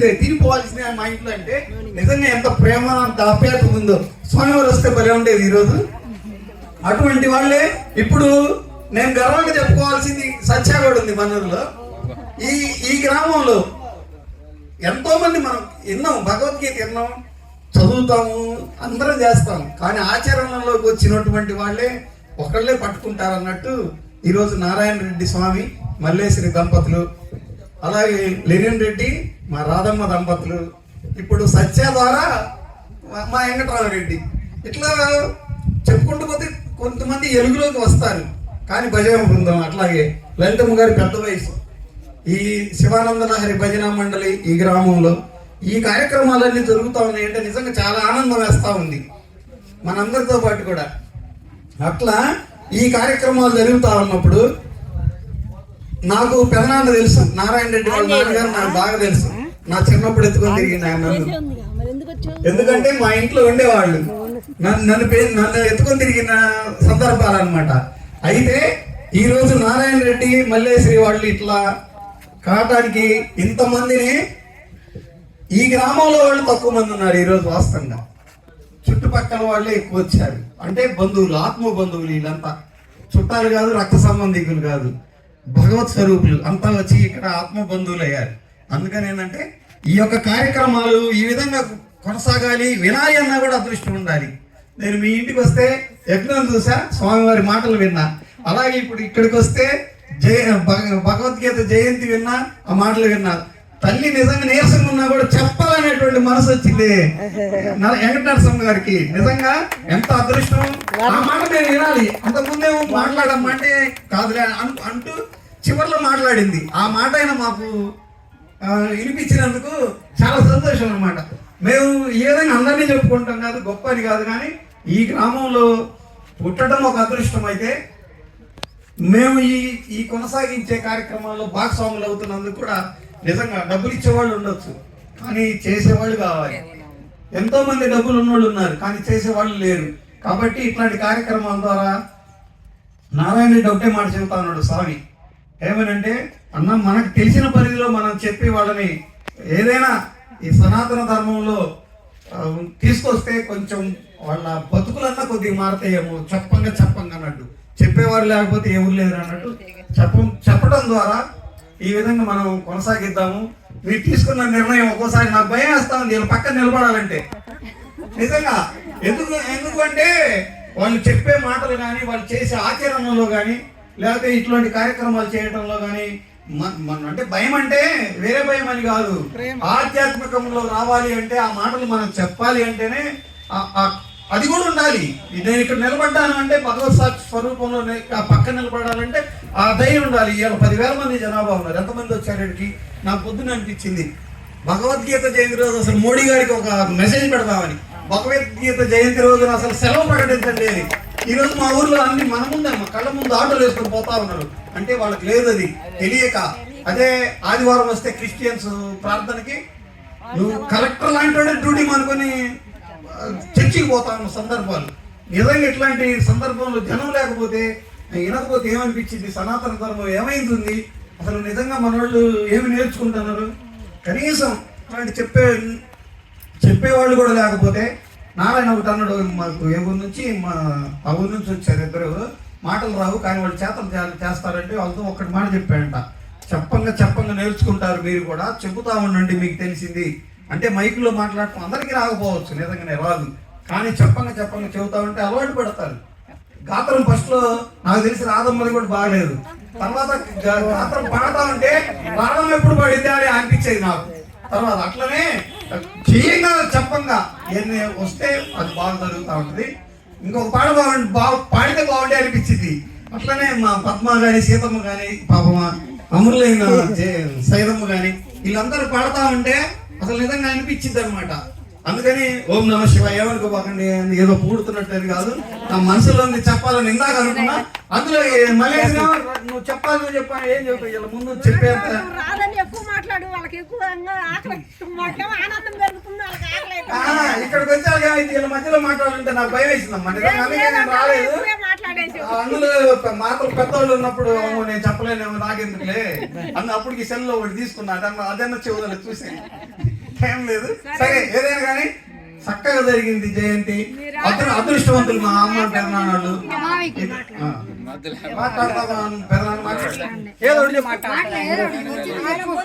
తినాల్సిందే, తినిపోవాల్సిందే మా ఇంట్లో అంటే నిజంగా ఎంత ప్రేమ అంత ఆప్యాయత ఉందో. స్వామివారు వస్తే భలే ఉండేది ఈరోజు. అటువంటి వాళ్ళే ఇప్పుడు నేను గర్వంగా చెప్పుకోవాల్సింది సత్యాగూడ ఉంది మనూరులో. ఈ గ్రామంలో ఎంతో మంది మనం విన్నాం, భగవద్గీత విన్నాం, చదువుతాము, అందరం చేస్తాం, కానీ ఆచరణలోకి వచ్చినటువంటి వాళ్ళే ఒకళ్ళే పట్టుకుంటారు అన్నట్టు ఈరోజు నారాయణ రెడ్డి స్వామి మల్లేశ్వరి దంపతులు, అలాగే లెనిన్ రెడ్డి మా రాధమ్మ దంపతులు, ఇప్పుడు సత్య ద్వారా మా వెంకటరామరెడ్డి, ఇట్లా చెప్పుకుంటూ పోతే కొంతమంది ఎలుగులోకి వస్తారు. కానీ భజన బృందం అట్లాగే లలితమ్మ గారి పెద్ద వయసు, ఈ శివానంద లహరి భజన మండలి ఈ గ్రామంలో ఈ కార్యక్రమాలన్నీ జరుగుతూ ఉన్నాయి అంటే నిజంగా చాలా ఆనందం వేస్తూ ఉంది మనందరితో పాటు కూడా. అట్లా ఈ కార్యక్రమాలు జరుగుతూ ఉన్నప్పుడు నాకు పెదనాన్న తెలుసు, నారాయణ రెడ్డి వాళ్ళ నాన్నగారు నాకు బాగా తెలుసు. నా చిన్నప్పుడు ఎత్తుకొని తిరిగింది ఆయన నన్ను, ఎందుకంటే మా ఇంట్లో ఉండేవాళ్ళు, నన్ను ఎత్తుకొని తిరిగిన సందర్భాలు అనమాట. అయితే ఈరోజు నారాయణ రెడ్డి మల్లేశ్వరి వాళ్ళు ఇట్లా కావటానికి ఇంతమందిని, ఈ గ్రామంలో వాళ్ళు తక్కువ మంది ఉన్నారు ఈరోజు వాస్తవంగా, చుట్టుపక్కల వాళ్ళే ఎక్కువ వచ్చారు. అంటే బంధువులు, ఆత్మ బంధువులు, వీళ్ళంతా చుట్టాలు కాదు, రక్త సంబంధికులు కాదు, భగవత్ స్వరూపులు అంతా వచ్చి ఇక్కడ ఆత్మ బంధువులు అయ్యారు. అందుకని ఏంటంటే ఈ యొక్క కార్యక్రమాలు ఈ విధంగా కొనసాగాలి, వినాలి అన్నా కూడా అదృష్టం ఉండాలి. నేను మీ ఇంటికి వస్తే యజ్ఞం చూసా, స్వామివారి మాటలు విన్నా, అలాగే ఇప్పుడు ఇక్కడికి వస్తే భగవద్గీత జయంతి విన్నా, ఆ మాటలు విన్నా. తల్లి నిజంగా నీరసంగా ఉన్నా కూడా చెప్పాలనేటువంటి మనసు వచ్చింది వెంకటనరసింహ గారికి. నిజంగా ఎంత అదృష్టం, ఆ మాట నేను వినాలి. అంతకుముందేమో మాట్లాడమంటే కాదులే అంటూ చివరిలో మాట్లాడింది. ఆ మాట అయినా మాకు వినిపించినందుకు చాలా సంతోషం అనమాట. మేము ఈ విధంగా అందరినీ చెప్పుకుంటాం కాదు, గొప్ప అని కాదు, కానీ ఈ గ్రామంలో పుట్టడం ఒక అదృష్టం. అయితే మేము ఈ కొనసాగించే కార్యక్రమాల్లో భాగస్వాములు అవుతున్నందుకు కూడా నిజంగా డబ్బులు ఇచ్చేవాళ్ళు ఉండొచ్చు, కానీ చేసేవాళ్ళు కావాలి. ఎంతో మంది డబ్బులు ఉన్నోళ్ళు ఉన్నారు, కానీ చేసేవాళ్ళు లేరు. కాబట్టి ఇట్లాంటి కార్యక్రమాల ద్వారా నారాయణ రెడ్డి ఒకటే మాట చెబుతా ఉన్నాడు స్వామి, ఏమనంటే అన్న మనకు తెలిసిన పరిధిలో మనం చెప్పి వాళ్ళని ఏదైనా ఈ సనాతన ధర్మంలో తీసుకొస్తే కొంచెం వాళ్ళ బతుకులన్నా కొద్దిగా మారతాయేమో, చెప్పంగా అన్నట్టు. చెప్పేవారు లేకపోతే ఎవరు లేరు అన్నట్టు చెప్పడం ద్వారా ఈ విధంగా మనం కొనసాగిద్దాము. మీరు తీసుకున్న నిర్ణయం ఒక్కోసారి నాకు భయం వేస్తా ఉంది వీళ్ళ పక్కన నిలబడాలంటే. నిజంగా ఎందుకంటే వాళ్ళు చెప్పే మాటలు కానీ, వాళ్ళు చేసే ఆచరణలో కానీ, లేకపోతే ఇట్లాంటి కార్యక్రమాలు చేయడంలో కానీ అంటే భయం అంటే వేరే భయం అని కాదు, ఆధ్యాత్మికంలో రావాలి అంటే ఆ మాటలు మనం చెప్పాలి అంటేనే అది కూడా ఉండాలి. నేను ఇక్కడ నిలబడ్డాను అంటే భగవత్ సాక్షి స్వరూపంలో ఆ పక్కన నిలబడాలంటే ఆ ధైర్యం ఉండాలి. ఇవాళ 10,000 మంది జనాభా ఉన్నారు. ఎంతమంది వచ్చారు ఇక్కడికి? నాకు పొద్దున అనిపించింది భగవద్గీత జయంతి రోజు అసలు మోడీ గారికి ఒక మెసేజ్ పెడదామని. భగవద్గీత జయంతి రోజున అసలు సెలవు ప్రకటించండి అని. ఈరోజు మా ఊర్లో అన్ని మన ముందే, మా కళ్ళ ముందు ఆటోలు వేసుకొని పోతా ఉన్నారు. అంటే వాళ్ళకి లేదు, అది తెలియక. అదే ఆదివారం వస్తే క్రిస్టియన్స్ ప్రార్థనకి నువ్వు కలెక్టర్ లాంటి డ్యూటీ అనుకొని చర్చికి పోతా ఉన్న సందర్భాలు. నిజంగా ఇట్లాంటి సందర్భంలో జనం లేకపోతే వినకపోతే ఏమనిపించింది? సనాతన ధర్మం ఏమైంది? అసలు నిజంగా మన వాళ్ళు ఏమి నేర్చుకుంటున్నారు? కనీసం అలాంటి చెప్పేవాళ్ళు కూడా లేకపోతే నారాయణ ఒకటి అన్నాడు, మాకు ఏ ఊరు నుంచి ఆ ఊరు నుంచి వచ్చారు ఇద్దరు, మాటలు రావు కానీ వాళ్ళు చేతలు చేస్తారంటే వాళ్ళతో ఒక్కటి మాట చెప్పాడంట, చెప్పంగా నేర్చుకుంటారు మీరు కూడా, చెబుతా ఉండండి మీకు తెలిసింది అంటే. మైకులో మాట్లాడటం అందరికీ రాకపోవచ్చు, నిజంగానే రాదు, కానీ చెప్పంగా చెబుతా ఉంటే అలవాటు పడతారు. గాత్రం ఫస్ట్ లో నాకు తెలిసి రాధమ్మది కూడా బాగలేదు, తర్వాత గాత్రం పాడతా ఉంటే రాధమ్మ ఎప్పుడు పడింది అని అనిపించేది నాకు. తర్వాత అట్లనే చెయ్యంగా చెప్పంగా ఎన్ని వస్తే అది బాగా జరుగుతూ ఉంటుంది. ఇంకొక పాట పాడితే బాగుండే అనిపించింది. అట్లనే మా పద్మ కానీ, సీతమ్మ కానీ, పాపమ్మ అమరులైన సైదమ్మ కానీ వీళ్ళందరూ పాడుతూ ఉంటే అసలు నిజంగా అనిపించింది అనమాట. అందుకని ఓం నమ శివాయ ఏమనుకోబాకండి, ఏదో పూడుతున్నట్టు కాదు, నా మనసులో చెప్పాలని ఇందాక అనుకున్నా. అందులో మళ్ళీ నువ్వు చెప్పాలని చెప్పాను, ఏం చెప్పాలి ముందు చెప్పేంత ఇక్కడికి వచ్చాక వీళ్ళ మధ్యలో మాట్లాడాలంటే నాకు భయం వేసిందమ్మా. నిజంగా నేను రాలేదు. అందులో మాత్రం పెద్దవాళ్ళు ఉన్నప్పుడు "అమ్మో, నేను చెప్పలేనేమో నాకెందుకులే అప్పటికి సెల్లో ఒకటి తీసుకున్నా అదన్నా చెవుదల చూసాను టైం లేదు. సరే ఏదైనా కానీ చక్కగా జరిగింది జయంతి. అదృష్టవంతులు మా అమ్మ పెదనాన్నలు. మాట్లాడతా పెదనాన్న మాట్లాడతా ఏదో ఒకటి చెప్పు.